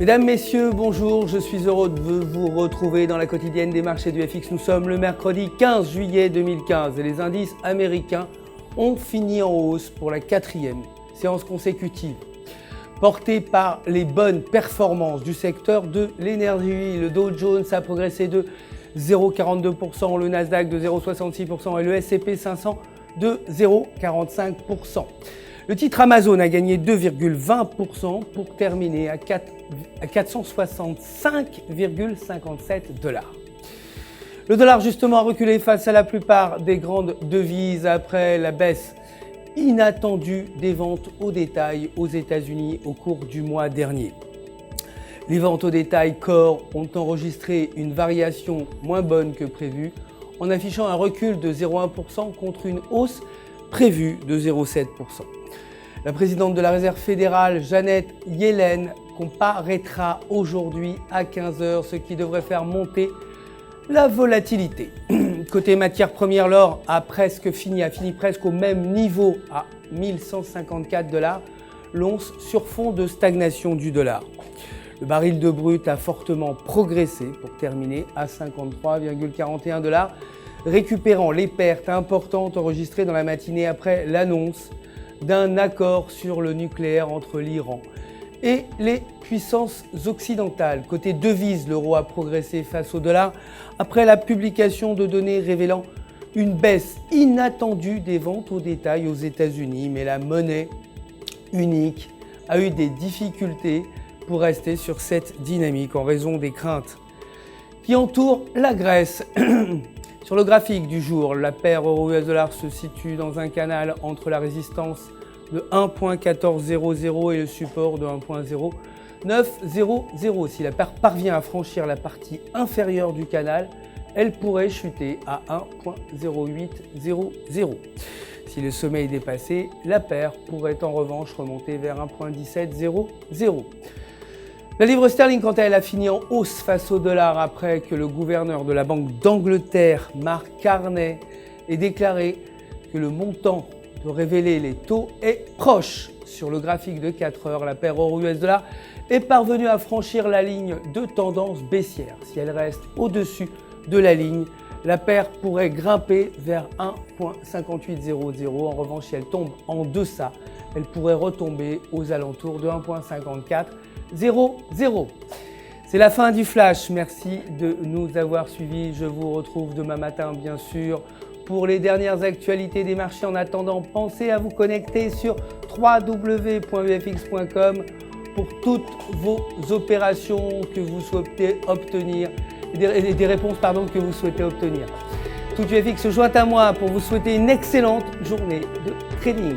Mesdames, Messieurs, bonjour, je suis heureux de vous retrouver dans la quotidienne des marchés du FX. Nous sommes le mercredi 15 juillet 2015 et les indices américains ont fini en hausse pour la quatrième séance consécutive. Porté par les bonnes performances du secteur de l'énergie, le Dow Jones a progressé de 0,42%, le Nasdaq de 0,66% et le S&P 500 de 0,45%. Le titre Amazon a gagné 2,20% pour terminer à 465,57 $. Le dollar justement a reculé face à la plupart des grandes devises après la baisse inattendue des ventes au détail aux États-Unis au cours du mois dernier. Les ventes au détail Core ont enregistré une variation moins bonne que prévu en affichant un recul de 0,1% contre une hausse prévue de 0,7%. La présidente de la Réserve fédérale, Janet Yellen, comparaîtra aujourd'hui à 15 h, ce qui devrait faire monter la volatilité. Côté matières premières, l'or a fini presque au même niveau à 1154 $, l'once sur fond de stagnation du dollar. Le baril de brut a fortement progressé pour terminer à 53,41 $, récupérant les pertes importantes enregistrées dans la matinée après l'annonce d'un accord sur le nucléaire entre l'Iran et les puissances occidentales. Côté devises, l'euro a progressé face au dollar après la publication de données révélant une baisse inattendue des ventes au détail aux États-Unis, mais la monnaie unique a eu des difficultés pour rester sur cette dynamique en raison des craintes qui entourent la Grèce. Sur le graphique du jour, la paire euro-US$ se situe dans un canal entre la résistance de 1.1400 et le support de 1.0900. Si la paire parvient à franchir la partie inférieure du canal, elle pourrait chuter à 1.0800. Si le sommet est dépassé, la paire pourrait en revanche remonter vers 1.1700. La livre sterling, quant à elle, a fini en hausse face au dollar après que le gouverneur de la Banque d'Angleterre, Mark Carney, ait déclaré que le montant de révéler les taux est proche. Sur le graphique de 4 heures, la paire euro-US$ est parvenue à franchir la ligne de tendance baissière. Si elle reste au-dessus de la ligne, la paire pourrait grimper vers 1.5800. En revanche, si elle tombe en deçà, elle pourrait retomber aux alentours de 1.5400. C'est la fin du flash. Merci de nous avoir suivis. Je vous retrouve demain matin, bien sûr, pour les dernières actualités des marchés. En attendant, pensez à vous connecter sur www.ufx.com pour toutes vos opérations que vous souhaitez obtenir, des réponses que vous souhaitez obtenir. Tout UFX se joint à moi pour vous souhaiter une excellente journée de trading.